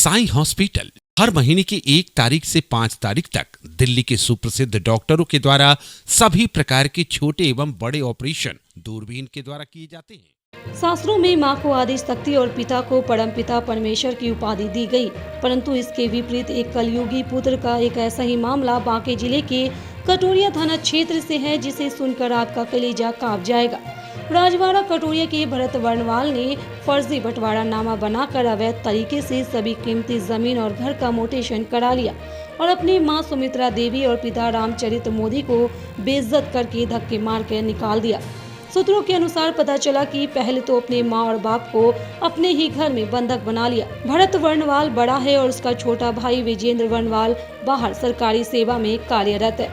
Sai hospital हर महीने की 1 तारीख से 5 तारीख तक दिल्ली के सुप्रसिद्ध डॉक्टरों के द्वारा सभी प्रकार के छोटे एवं बड़े ऑपरेशन दूरबीन के द्वारा किए जाते हैं। शास्त्रों में मां को आदि शक्ति और पिता को परमपिता परमेश्वर की उपाधि दी गई, परंतु इसके विपरीत एक कलयुगी पुत्र का एक ऐसा ही मामला बांके जिले के कटोरिया थाना क्षेत्र से है, जिसे सुनकर आपका कलेजा कांप जाएगा। राजवाड़ा कटोरिया के भरत वर्णवाल ने फर्जी बंटवारा नामा बनाकर अवैध तरीके से सभी कीमती जमीन और घर का मोटेशन करा लिया और अपनी मां सुमित्रा देवी और पिता रामचरित मोदी को बेइज्जत करके धक्के मार कर निकाल दिया। सूत्रों के अनुसार पता चला कि पहले तो अपने मां और बाप को अपने ही घर में बंधक बना लिया। भरत वर्णवाल बड़ा है और उसका छोटा भाई विजेंद्र वर्णवाल बाहर सरकारी सेवा में कार्यरत है।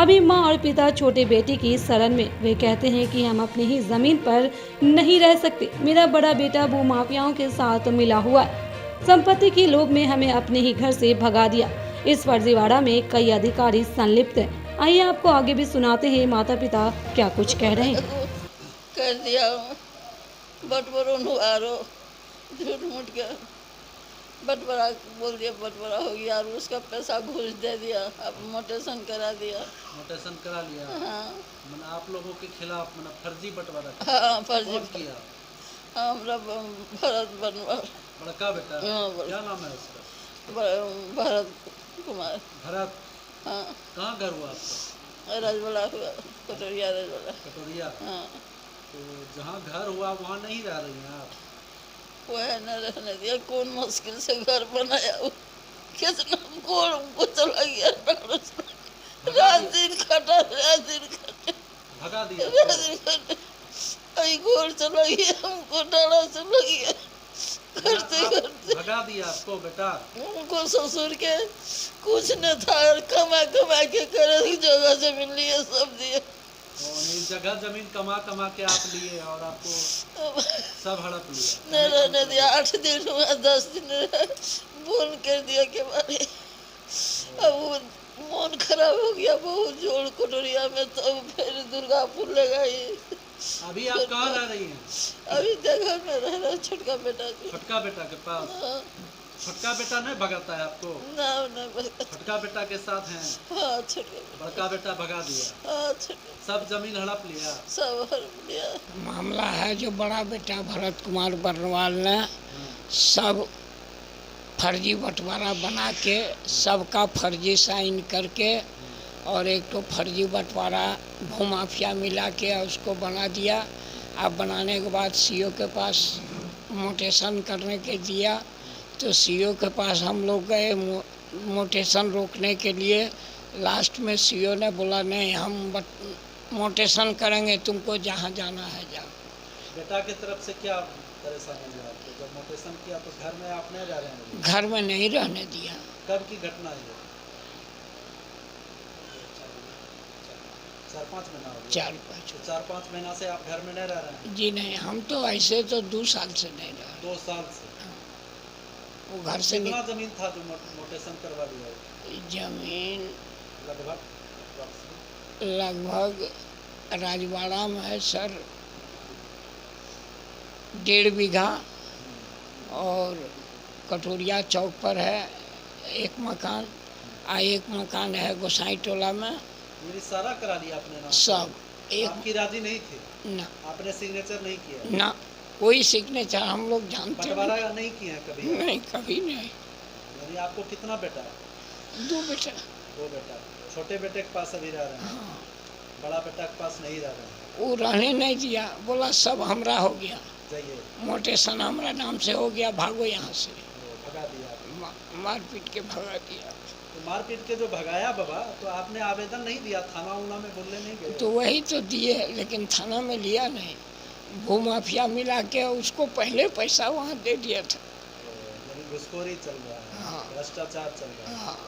अभी मां और पिता छोटे बेटे की शरण में। वे कहते हैं कि हम अपनी ही जमीन पर नहीं रह सकते। मेरा बड़ा बेटा भूमाफियाओं के साथ मिला हुआ है। संपत्ति के लोभ में हमें अपने ही घर से भगा दिया। इस फर्जीवाड़ा में कई अधिकारी संलिप्त हैं। आइए आपको आगे भी सुनाते हैं माता पिता क्या कुछ कह रहे हैं। कर दिया बटवरो नुआरो झूठ मूठ के बटवरा बोल दिया, बटवरा हो गया और उसका पैसा घूस दे दिया। अब मोटेशन करा दिया। मोटेशन करा लिया। हाँ, मतलब आप लोगों के खिलाफ मतलब फर्जी बंटवारा हाँ फर्जी किया। हमरा भरत बनवाल बड़का बेटा हाँ, क्या नाम है उसका? भरत कुमार। भरत। हाँ, कहाँ घर हुआ आपका? राजवाड़ा हुआ, कटोरिया राजवाड़ा। कटोरिया। हाँ, तो जहाँ घर हुआ वहाँ नहीं रह रही हैं आप? वह न रहने दिया। कौन मुश्किल से घर बनाया वो, कितना को चला गया। रात दिन खटा, रात दिन खटा, भगा दिया रात दिन खटा। अभी घोर चला गया, हमको डाला चला गया। करते करते भगा दिया आपको बेटा? उनको ससुर के कुछ न था, कमा कमा के करे जगह जमीन लिए सब दिए। जगह जमीन कमा कमा के आप लिए और आपको सब हड़प लिया। न रहने दिया। 8 दिन हुआ, 10 दिन फोन कर दिया के बारे। अब वो मन खराब हो गया बहुत जोड़ कटोरिया में। तो फिर दुर्गापुर लगाई। अभी आप कहाँ रह रही हैं? अभी जगह में रह रहा छोटका बेटा के। छोटका बेटा के पास? हाँ, छोटका बेटा नहीं भगाता है आपको? ना छोटका बेटा के साथ हैं? हाँ, छोटका बड़का बेटा भगा दिया। हाँ, छोटका सब जमीन हड़प लिया। सब हड़प लिया। मामला है जो बड़ा बेटा भरत कुमार वर्णवाल ने सब फर्जी बंटवारा बना के सबका फर्जी साइन करके और एक तो फर्जी बंटवारा भूमाफिया मिला के उसको बना दिया। अब बनाने के बाद सीओ के पास मोटेशन करने के दिया, तो सीओ के पास हम लोग गए मोटेशन रोकने के लिए। लास्ट में सीओ ने बोला नहीं, हम मोटेशन करेंगे, तुमको जहाँ जाना है जाओ। बेटा की तरफ से क्या परेशानी हुई आपको? जब मोटेशन किया तो घर में आप नहीं रह रहे हैं? घर में नहीं रहने दिया। कब की घटना है? 4-5 महीना हो गया। 4-5 महीना से आप घर में नहीं रह रहे हैं? जी नहीं, हम तो ऐसे तो 2 साल से नहीं रहे। 2 साल से? वो घर से कितना जमीन था जो मोटेशन करवा दिया? जमीन लगभग राजवाड़ा में है सर 1.5 बीघा, और कटोरिया चौक पर है एक मकान, एक मकान है गोसाई टोला में। ये सारा करा लिया आपने ना? सब एक। आपकी राजी नहीं थी? ना, आपने सिग्नेचर नहीं किया? ना, कोई सिग्नेचर हम लोग जानते बंटवारा नहीं किया कभी? नहीं, कभी नहीं। यानी आपको कितना बेटा है? 2 बेटा। 2 बेटा। छोटे बेटे के पास अभी रह रहे हैं? हाँ। बड़ा बेटा के पास नहीं रह रहे हैं? वो रहने नहीं दिया, बोला सब हमरा हो गया, जाइए मोटेशन हमारा नाम से हो गया, भागो यहाँ से। भगा दिया? मारपीट के भगा दिया। तो मारपीट के जो भगाया बाबा, तो आपने आवेदन नहीं दिया? थाना उना में बोलने नहीं गए? तो वही तो दिए, लेकिन थाना में लिया नहीं। भूमाफिया मिला के उसको पहले पैसा वहाँ दे दिया था। यानी घुसखोरी चल रहा है? हाँ। भ्रष्टाचार चल रहा है? हाँ।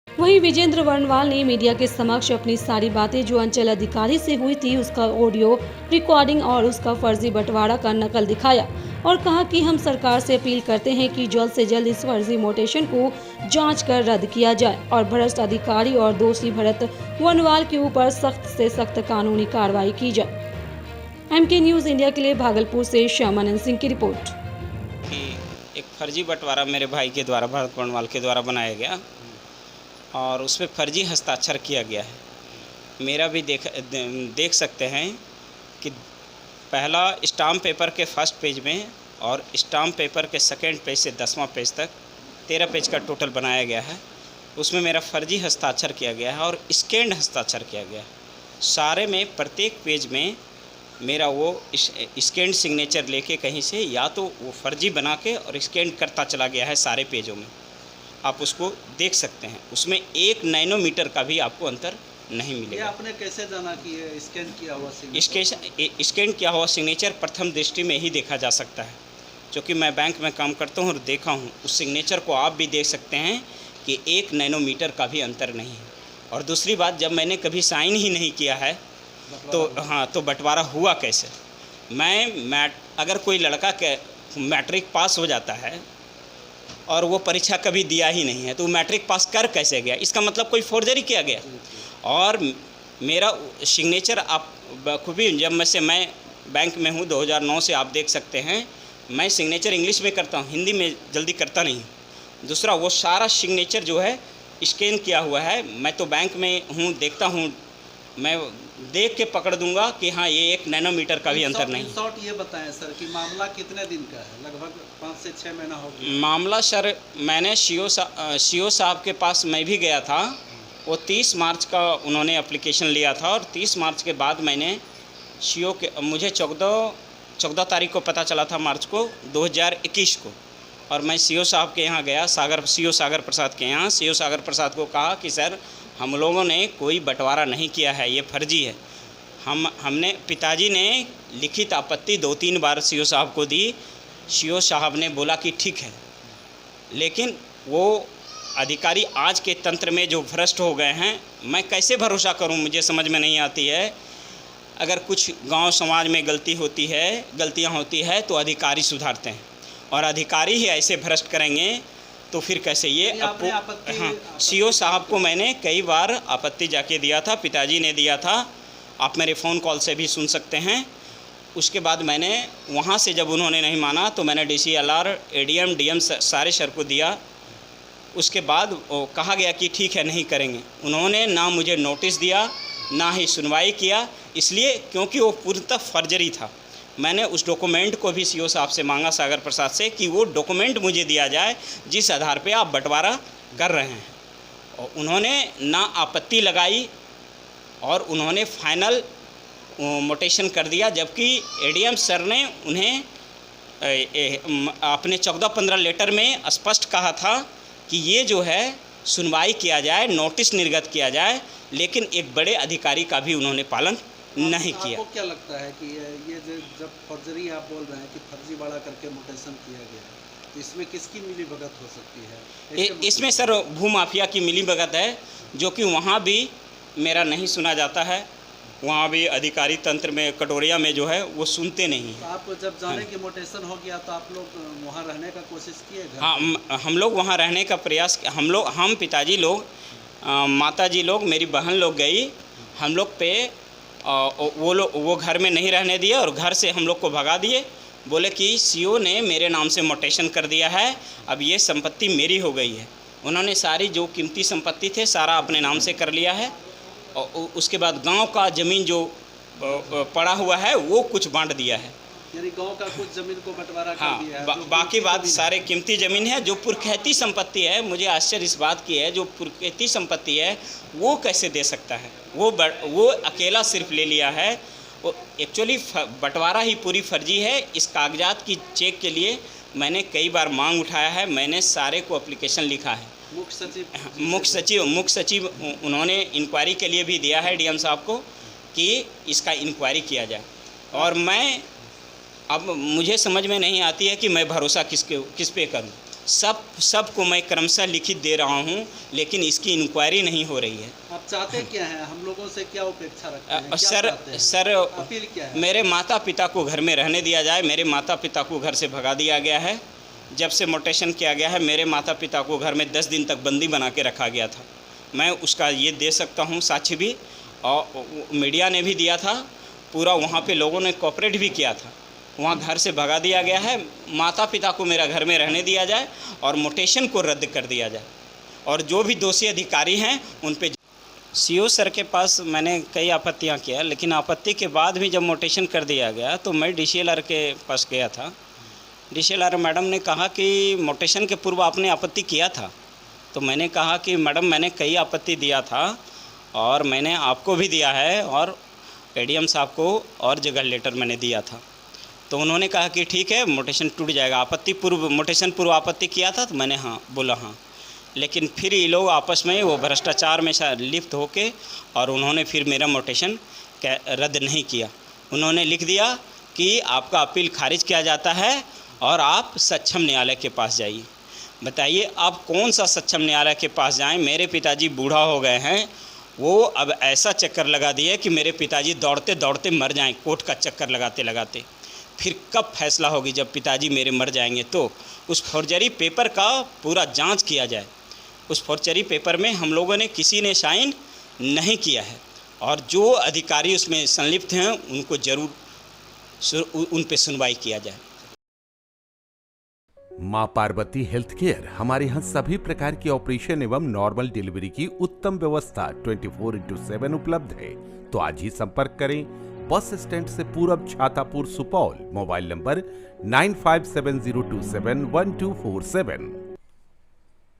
वहीं विजेंद्र वर्णवाल ने मीडिया के समक्ष अपनी सारी बातें जो अंचल अधिकारी से हुई थी उसका ऑडियो रिकॉर्डिंग और उसका फर्जी बंटवारा का नकल दिखाया और कहा कि हम सरकार से अपील करते हैं कि जल्द से जल्द इस फर्जी मोटेशन को जांच कर रद्द किया जाए और भ्रष्ट अधिकारी और दोषी भरत वर्णवाल के ऊपर सख्त से सख्त कानूनी कार्रवाई की जाए। MK न्यूज़ इंडिया के लिए भागलपुर से श्यामानंद सिंह की रिपोर्ट। कि एक फर्जी बंटवारा मेरे भाई के द्वारा, भरत वर्णवाल के द्वारा बनाया गया और उस पर फर्जी हस्ताक्षर किया गया है। मेरा भी देख सकते हैं कि पहला स्टाम्प पेपर के फर्स्ट पेज में और स्टाम्प पेपर के सेकेंड पेज से 10वां पेज तक 13 पेज का टोटल बनाया गया है। उसमें मेरा फर्जी हस्ताक्षर किया गया है और स्कैंड हस्ताक्षर किया गया है। सारे में प्रत्येक पेज में मेरा वो स्कैंड सिग्नेचर लेके कहीं से या तो वो फर्जी बना के और स्कैंड करता चला गया है सारे पेजों में। आप उसको देख सकते हैं, उसमें 1 नैनोमीटर का भी आपको अंतर नहीं ये मिलेगा। आपने कैसे जाना कि ये स्कैन किया हुआ सिग्नेचर? स्कैन किया हुआ सिग्नेचर प्रथम दृष्टि में ही देखा जा सकता है, क्योंकि मैं बैंक में काम करता हूँ और देखा हूँ। उस सिग्नेचर को आप भी देख सकते हैं कि 1 नैनोमीटर का भी अंतर नहीं है। और दूसरी बात, जब मैंने कभी साइन ही नहीं किया है तो बंटवारा हुआ कैसे? अगर कोई लड़का के मैट्रिक पास हो जाता है और वो परीक्षा कभी दिया ही नहीं है तो मैट्रिक पास कर कैसे गया? इसका मतलब कोई फोर्जरी किया गया। और मेरा सिग्नेचर आप बखूबी, जब मैं बैंक में हूँ 2009 से, आप देख सकते हैं मैं सिग्नेचर इंग्लिश में करता हूँ, हिंदी में जल्दी करता नहीं। दूसरा, वो सारा सिग्नेचर जो है स्कैन किया हुआ है। मैं तो बैंक में हूँ, देखता हूँ, मैं देख के पकड़ दूंगा कि हाँ ये 1 नैनोमीटर का भी अंतर नहीं। शॉर्ट ये बताएं सर कि मामला कितने दिन का है? लगभग 5 से 6 महीना हो गया। मामला सर, मैंने सीओ साहब के पास मैं भी गया था। वो 30 मार्च का उन्होंने एप्लीकेशन लिया था और 30 मार्च के बाद मैंने सीओ के, मुझे 14 तारीख को पता चला था मार्च को 2021 को, और मैं सीओ साहब के यहाँ गया, सीओ सागर प्रसाद के यहाँ। सीओ सागर प्रसाद को कहा कि सर हम लोगों ने कोई बंटवारा नहीं किया है, ये फर्जी है। हमने पिताजी ने लिखित आपत्ति 2-3 बार सीओ साहब को दी। सीओ साहब ने बोला कि ठीक है, लेकिन वो अधिकारी आज के तंत्र में जो भ्रष्ट हो गए हैं, मैं कैसे भरोसा करूं, मुझे समझ में नहीं आती है। अगर कुछ गांव समाज में गलतियां होती है तो अधिकारी सुधारते हैं, और अधिकारी ही ऐसे भ्रष्ट करेंगे तो फिर कैसे? ये हाँ, सीओ साहब को मैंने कई बार आपत्ति जाके दिया था, पिताजी ने दिया था, आप मेरे फ़ोन कॉल से भी सुन सकते हैं। उसके बाद मैंने वहाँ से जब उन्होंने नहीं माना तो मैंने DCLR, ADM, DM सारे सर को दिया। उसके बाद वो कहा गया कि ठीक है नहीं करेंगे। उन्होंने ना मुझे नोटिस दिया ना ही सुनवाई किया, इसलिए क्योंकि वो पूर्णतः फर्जरी था। मैंने उस डॉक्यूमेंट को भी सीओ साहब से मांगा, सागर प्रसाद से, कि वो डॉक्यूमेंट मुझे दिया जाए जिस आधार पे आप बंटवारा कर रहे हैं। और उन्होंने ना आपत्ति लगाई और उन्होंने फाइनल मोटेशन कर दिया, जबकि ADM सर ने उन्हें अपने 14-15 लेटर में स्पष्ट कहा था कि ये जो है सुनवाई किया जाए, नोटिस निर्गत किया जाए, लेकिन एक बड़े अधिकारी का भी उन्होंने पालन नहीं किया। आपको क्या लगता है कि ये जब फर्जरी आप बोल रहे हैं कि फर्जी बड़ा करके मोटेशन किया गया है, तो इसमें किसकी मिलीभगत हो सकती है? इसमें सर भूमाफिया की मिलीभगत है, जो कि वहाँ भी मेरा नहीं सुना जाता है। वहाँ भी अधिकारी तंत्र में, कटोरिया में जो है वो सुनते नहीं तो आप जब जाने कि मोटेशन हो गया तो आप लोग वहाँ रहने का कोशिश किए? हाँ, हम लोग वहाँ रहने का प्रयास, हम पिताजी लोग, माताजी लोग, मेरी बहन लोग गई। हम लोग पे वो घर में नहीं रहने दिए और घर से हम लोग को भगा दिए। बोले कि सीओ ने मेरे नाम से मोटेशन कर दिया है, अब ये संपत्ति मेरी हो गई है। उन्होंने सारी जो कीमती संपत्ति थे सारा अपने नाम से कर लिया है, और उसके बाद गांव का ज़मीन जो पड़ा हुआ है वो कुछ बांट दिया है। यानी गांव का कुछ ज़मीन को बंटवारा कर दिया है। बाकी बात सारे कीमती ज़मीन है। जो पुरखैती संपत्ति है, मुझे आश्चर्य इस बात की है, जो पुरखैती संपत्ति है वो कैसे दे सकता है? वो अकेला सिर्फ ले लिया है। वो एक्चुअली बंटवारा ही पूरी फर्जी है। इस कागजात की चेक के लिए मैंने कई बार मांग उठाया है, मैंने सारे को एप्लीकेशन लिखा है। मुख्य सचिव उन्होंने इंक्वायरी के लिए भी दिया है DM साहब को कि इसका इंक्वायरी किया जाए। और मैं अब मुझे समझ में नहीं आती है कि मैं भरोसा किस पे करूं। सबको मैं क्रमशः लिखित दे रहा हूं, लेकिन इसकी इंक्वायरी नहीं हो रही है। आप चाहते क्या हैं? हम लोगों से क्या अपेक्षा रखते हैं? सर अपील क्या है? मेरे माता पिता को घर में रहने दिया जाए। मेरे माता पिता को घर से भगा दिया गया है। जब से मोटेशन किया गया है, मेरे माता पिता को घर में 10 दिन तक बंदी बना के रखा गया था। मैं उसका ये दे सकता हूँ साक्षी भी, और मीडिया ने भी दिया था। पूरा वहाँ पे लोगों ने कोऑपरेट भी किया था। वहाँ घर से भगा दिया गया है। माता पिता को मेरा घर में रहने दिया जाए और मोटेशन को रद्द कर दिया जाए, और जो भी दोषी अधिकारी हैं उन पे सीओ सर के पास मैंने कई आपत्तियां किया, लेकिन आपत्ति के बाद भी जब मोटेशन कर दिया गया तो मैं डीसीएलआर के पास गया था। डीसीएलआर मैडम ने कहा कि मोटेशन के पूर्व आपने आपत्ति किया था। तो मैंने कहा कि मैडम मैंने कई आपत्ति दिया था और मैंने आपको भी दिया है और एडीएम साहब को और जगह लेटर मैंने दिया था। तो उन्होंने कहा कि ठीक है मोटेशन टूट जाएगा। आपत्ति पूर्व मोटेशन पूर्व आपत्ति किया था, तो मैंने हाँ बोला हाँ। लेकिन फिर ये लोग आपस में वो भ्रष्टाचार में लिप्त होके और उन्होंने फिर मेरा मोटेशन रद्द नहीं किया। उन्होंने लिख दिया कि आपका अपील खारिज किया जाता है और आप सक्षम न्यायालय के पास जाइए। बताइए आप कौन सा सक्षम न्यायालय के पास जाएं? मेरे पिताजी बूढ़ा हो गए हैं, वो अब ऐसा चक्कर लगा दिए कि मेरे पिताजी दौड़ते दौड़ते मर जाएं, कोर्ट का चक्कर लगाते लगाते। फिर कब फैसला होगी जब पिताजी मेरे मर जाएंगे? तो उस फॉर्जरी पेपर का पूरा जांच किया जाए। उस फॉर्जरी पेपर में हम लोगों ने किसी ने साइन नहीं किया है, और जो अधिकारी उसमें संलिप्त हैं उनको जरूर उन पे सुनवाई किया जाए। मां पार्वती हेल्थ केयर हमारे यहाँ सभी प्रकार के ऑपरेशन एवं नॉर्मल डिलीवरी की उत्तम व्यवस्था 24/7 उपलब्ध है। तो आज ही संपर्क करें। बस स्टैंड से पूरब, छातापुर, सुपौल। Mobile number 9570271247।